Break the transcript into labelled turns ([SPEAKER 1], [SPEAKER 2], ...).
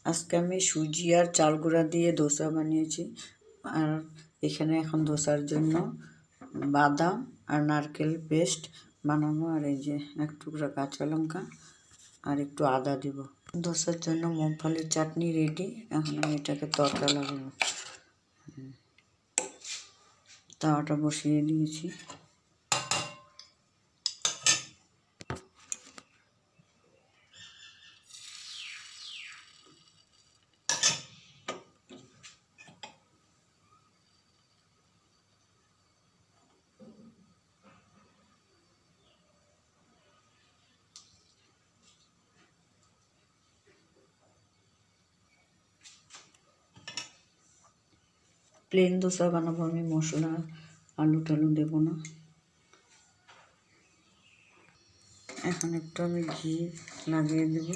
[SPEAKER 1] আজকে আমি সুজি আর চাল গুঁড়া দিয়ে ধোসা বানিয়েছি। আর এখানে এখন ধোসার জন্য বাদাম আর নারকেল পেস্ট বানাবো। আর এই যে এক টুকরা কাঁচা লঙ্কা আর একটু আদা দিব। ধোসার জন্য মুগফলির চাটনি রেডি। এখন আমি এটাকে তড়কা লাগাবো। তাওয়াটা বসিয়ে দিয়েছি। প্লেন ধোসা বানাবো আমি, মশলা আলু টালু দেবো না। এখন একটু আমি ঘি লাগিয়ে দেব।